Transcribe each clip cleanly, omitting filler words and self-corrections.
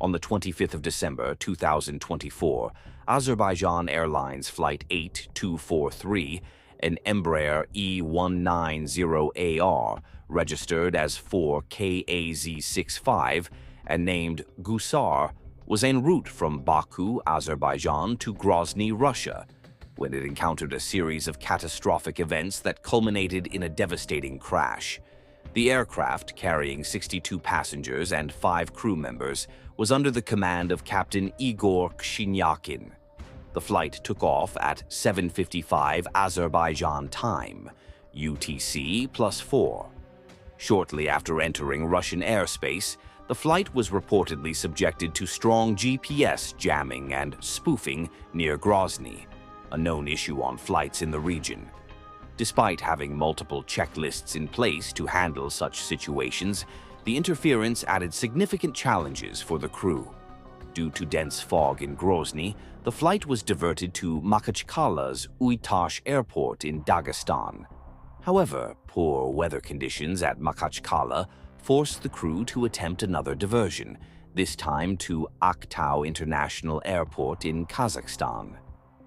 On the 25th of December 2024, Azerbaijan Airlines Flight 8243, an Embraer E190AR, registered as 4KAZ65 and named Gusar, was en route from Baku, Azerbaijan to Grozny, Russia, when it encountered a series of catastrophic events that culminated in a devastating crash. The aircraft, carrying 62 passengers and 5 crew members, was under the command of Captain Igor Kshinyakin. The flight took off at 7:55 Azerbaijan time, UTC +4. Shortly after entering Russian airspace, the flight was reportedly subjected to strong GPS jamming and spoofing near Grozny, a known issue on flights in the region. Despite having multiple checklists in place to handle such situations, the interference added significant challenges for the crew. Due to dense fog in Grozny, the flight was diverted to Makhachkala's Aqtau airport in Dagestan. However, poor weather conditions at Makhachkala forced the crew to attempt another diversion, this time to Aqtau International Airport in Kazakhstan.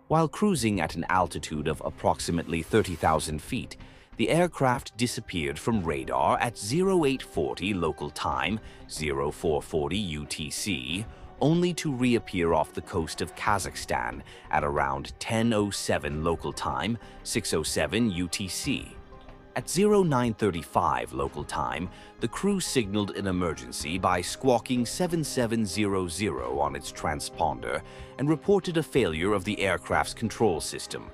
While cruising at an altitude of approximately 30,000 feet, the aircraft disappeared from radar at 0840 local time, 0440 UTC, only to reappear off the coast of Kazakhstan at around 10:07 local time, 6:07 UTC. At 0935 local time, the crew signaled an emergency by squawking 7700 on its transponder and reported a failure of the aircraft's control system.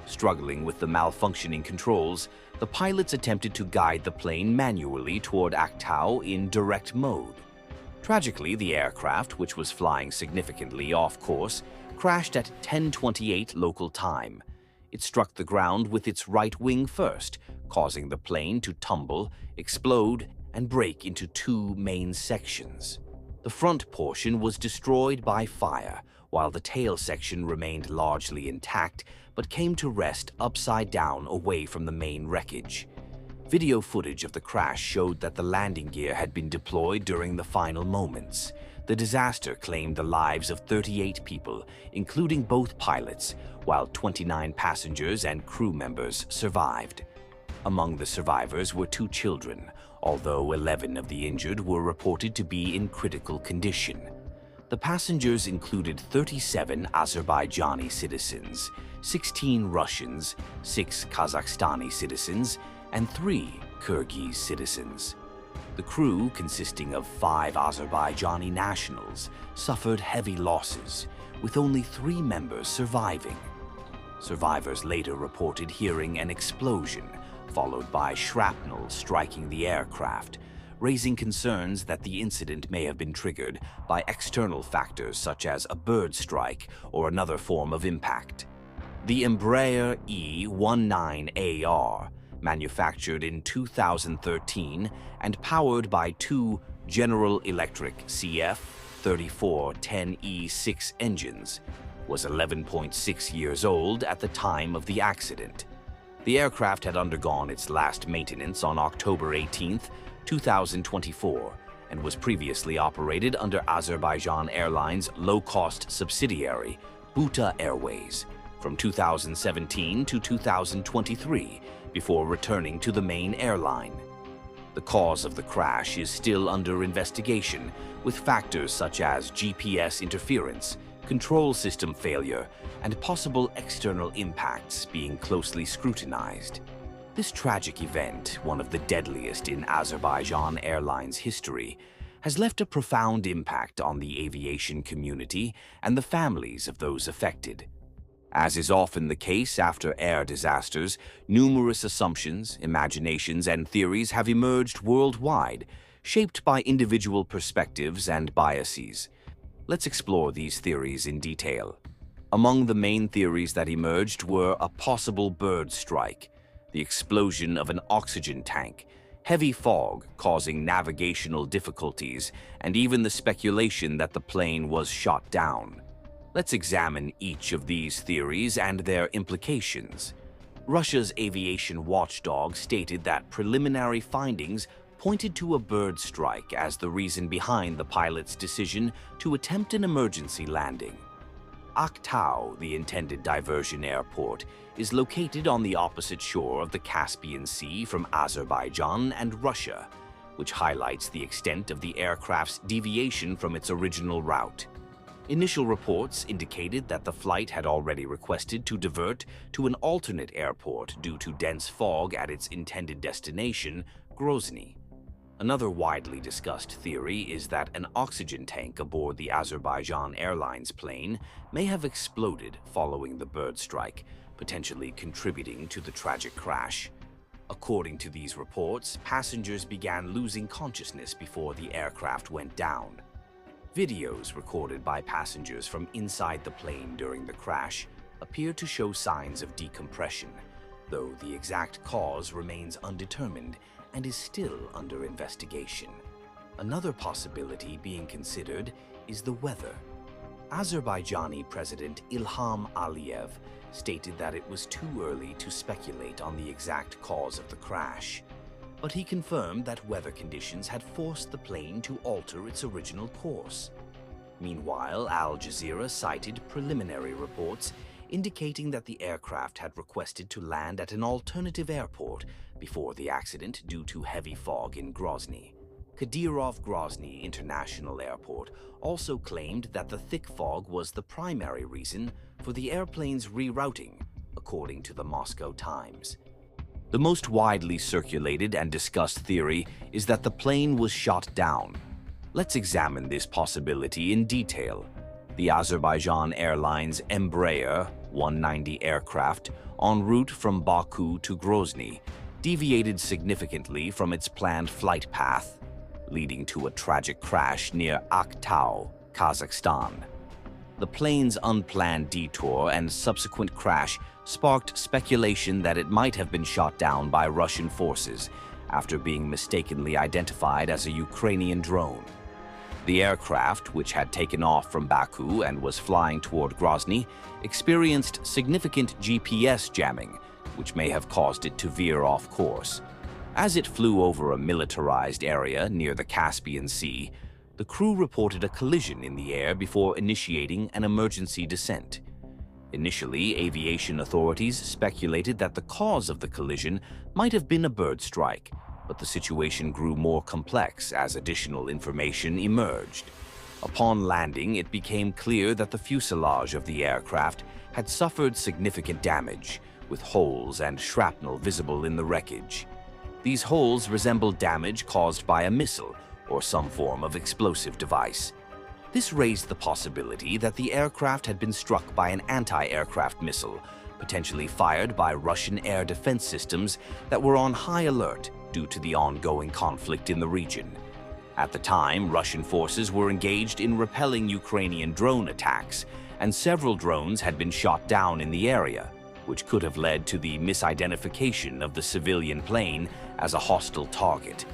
Struggling with the malfunctioning controls, the pilots attempted to guide the plane manually toward Aktau in direct mode. Tragically, the aircraft, which was flying significantly off course, crashed at 10:28 local time. It struck the ground with its right wing first, causing the plane to tumble, explode, and break into 2 main sections. The front portion was destroyed by fire, while the tail section remained largely intact but came to rest upside down away from the main wreckage. Video footage of the crash showed that the landing gear had been deployed during the final moments. The disaster claimed the lives of 38 people, including both pilots, while 29 passengers and crew members survived. Among the survivors were 2 children, although 11 of the injured were reported to be in critical condition. The passengers included 37 Azerbaijani citizens, 16 Russians, 6 Kazakhstani citizens, and 3 Kyrgyz citizens. The crew, consisting of 5 Azerbaijani nationals, suffered heavy losses, with only 3 members surviving. Survivors later reported hearing an explosion, followed by shrapnel striking the aircraft, raising concerns that the incident may have been triggered by external factors such as a bird strike or another form of impact. The Embraer E190AR, manufactured in 2013 and powered by 2 General Electric CF3410E6 engines, was 11.6 years old at the time of the accident. The aircraft had undergone its last maintenance on October 18, 2024, and was previously operated under Azerbaijan Airlines' low-cost subsidiary, Buta Airways, from 2017 to 2023, before returning to the main airline. The cause of the crash is still under investigation, with factors such as GPS interference, control system failure, and possible external impacts being closely scrutinized. This tragic event, one of the deadliest in Azerbaijan Airlines history, has left a profound impact on the aviation community and the families of those affected. As is often the case after air disasters, numerous assumptions, imaginations, and theories have emerged worldwide, shaped by individual perspectives and biases. Let's explore these theories in detail. Among the main theories that emerged were a possible bird strike, the explosion of an oxygen tank, heavy fog causing navigational difficulties, and even the speculation that the plane was shot down. Let's examine each of these theories and their implications. Russia's aviation watchdog stated that preliminary findings pointed to a bird strike as the reason behind the pilot's decision to attempt an emergency landing. Aktau, the intended diversion airport, is located on the opposite shore of the Caspian Sea from Azerbaijan and Russia, which highlights the extent of the aircraft's deviation from its original route. Initial reports indicated that the flight had already requested to divert to an alternate airport due to dense fog at its intended destination, Grozny. Another widely discussed theory is that an oxygen tank aboard the Azerbaijan Airlines plane may have exploded following the bird strike, potentially contributing to the tragic crash. According to these reports, passengers began losing consciousness before the aircraft went down. Videos recorded by passengers from inside the plane during the crash appear to show signs of decompression, though the exact cause remains undetermined and is still under investigation. Another possibility being considered is the weather. Azerbaijani President Ilham Aliyev stated that it was too early to speculate on the exact cause of the crash, but he confirmed that weather conditions had forced the plane to alter its original course. Meanwhile, Al Jazeera cited preliminary reports indicating that the aircraft had requested to land at an alternative airport before the accident due to heavy fog in Grozny. Kadyrov-Grozny International Airport also claimed that the thick fog was the primary reason for the airplane's rerouting, according to the Moscow Times. The most widely circulated and discussed theory is that the plane was shot down. Let's examine this possibility in detail. The Azerbaijan Airlines Embraer E190 aircraft, en route from Baku to Grozny, deviated significantly from its planned flight path, leading to a tragic crash near Aqtau, Kazakhstan. The plane's unplanned detour and subsequent crash sparked speculation that it might have been shot down by Russian forces after being mistakenly identified as a Ukrainian drone. The aircraft, which had taken off from Baku and was flying toward Grozny, experienced significant GPS jamming, which may have caused it to veer off course. As it flew over a militarized area near the Caspian Sea, the crew reported a collision in the air before initiating an emergency descent. Initially, aviation authorities speculated that the cause of the collision might have been a bird strike, but the situation grew more complex as additional information emerged. Upon landing, it became clear that the fuselage of the aircraft had suffered significant damage, with holes and shrapnel visible in the wreckage. These holes resembled damage caused by a missile or some form of explosive device. This raised the possibility that the aircraft had been struck by an anti-aircraft missile, potentially fired by Russian air defense systems that were on high alert due to the ongoing conflict in the region. At the time, Russian forces were engaged in repelling Ukrainian drone attacks, and several drones had been shot down in the area, which could have led to the misidentification of the civilian plane as a hostile target.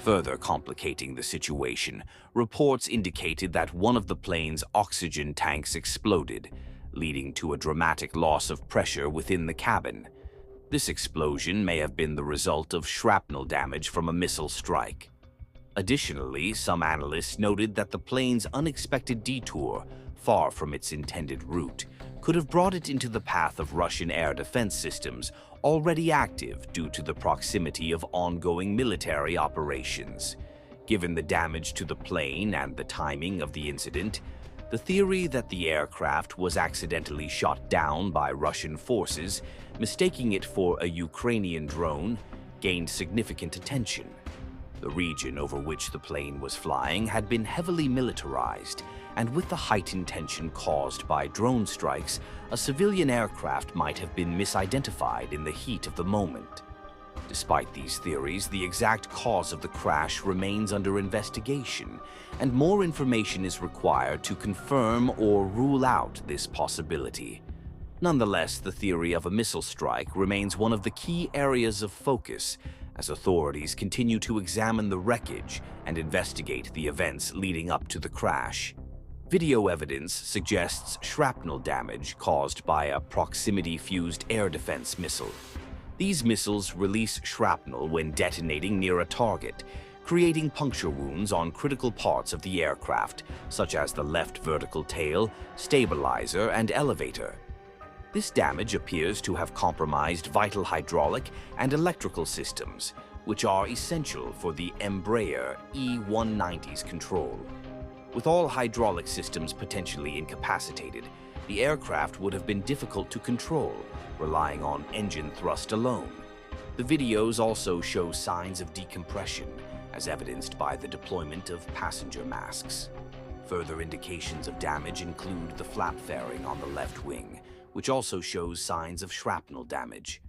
Further complicating the situation, reports indicated that one of the plane's oxygen tanks exploded, leading to a dramatic loss of pressure within the cabin. This explosion may have been the result of shrapnel damage from a missile strike. Additionally, some analysts noted that the plane's unexpected detour, far from its intended route, could have brought it into the path of Russian air defense systems already active due to the proximity of ongoing military operations. Given the damage to the plane and the timing of the incident, the theory that the aircraft was accidentally shot down by Russian forces, mistaking it for a Ukrainian drone, gained significant attention. The region over which the plane was flying had been heavily militarized, and with the heightened tension caused by drone strikes, a civilian aircraft might have been misidentified in the heat of the moment. Despite these theories, the exact cause of the crash remains under investigation, and more information is required to confirm or rule out this possibility. Nonetheless, the theory of a missile strike remains one of the key areas of focus as authorities continue to examine the wreckage and investigate the events leading up to the crash. Video evidence suggests shrapnel damage caused by a proximity-fused air defense missile. These missiles release shrapnel when detonating near a target, creating puncture wounds on critical parts of the aircraft, such as the left vertical tail, stabilizer, and elevator. This damage appears to have compromised vital hydraulic and electrical systems, which are essential for the Embraer E190's control. With all hydraulic systems potentially incapacitated, the aircraft would have been difficult to control, relying on engine thrust alone. The videos also show signs of decompression, as evidenced by the deployment of passenger masks. Further indications of damage include the flap fairing on the left wing, which also shows signs of shrapnel damage.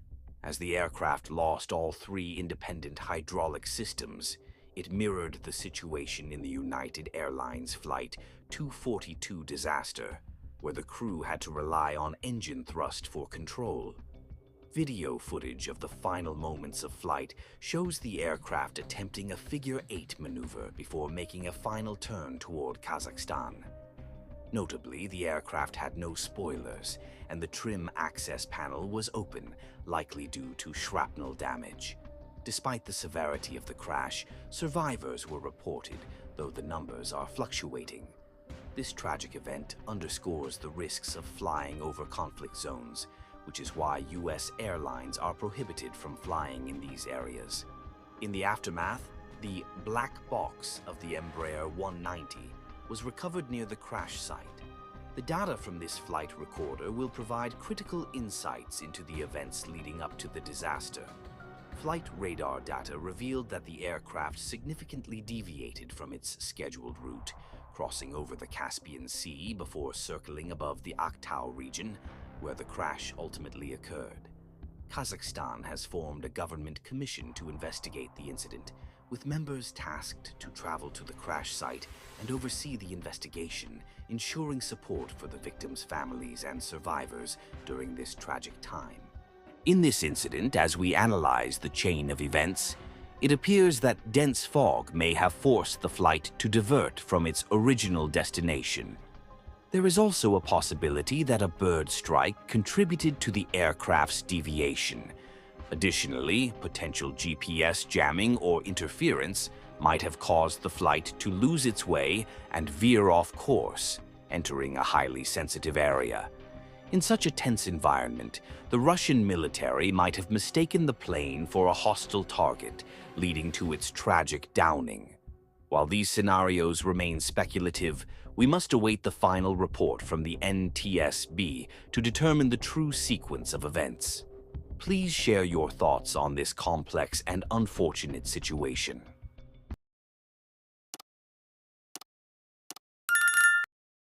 As the aircraft lost all three independent hydraulic systems, it mirrored the situation in the United Airlines Flight 242 disaster, where the crew had to rely on engine thrust for control. Video footage of the final moments of flight shows the aircraft attempting a figure-8 maneuver before making a final turn toward Kazakhstan. Notably, the aircraft had no spoilers, and the trim access panel was open, likely due to shrapnel damage. Despite the severity of the crash, survivors were reported, though the numbers are fluctuating. This tragic event underscores the risks of flying over conflict zones, which is why U.S. airlines are prohibited from flying in these areas. In the aftermath, the black box of the Embraer E190 was recovered near the crash site. The data from this flight recorder will provide critical insights into the events leading up to the disaster. Flight radar data revealed that the aircraft significantly deviated from its scheduled route, crossing over the Caspian Sea before circling above the Aqtau region, where the crash ultimately occurred. Kazakhstan has formed a government commission to investigate the incident, with members tasked to travel to the crash site and oversee the investigation, ensuring support for the victims' families and survivors during this tragic time. In this incident, as we analyze the chain of events, it appears that dense fog may have forced the flight to divert from its original destination. There is also a possibility that a bird strike contributed to the aircraft's deviation. Additionally, potential GPS jamming or interference might have caused the flight to lose its way and veer off course, entering a highly sensitive area. In such a tense environment, the Russian military might have mistaken the plane for a hostile target, leading to its tragic downing. While these scenarios remain speculative, we must await the final report from the NTSB to determine the true sequence of events. Please share your thoughts on this complex and unfortunate situation.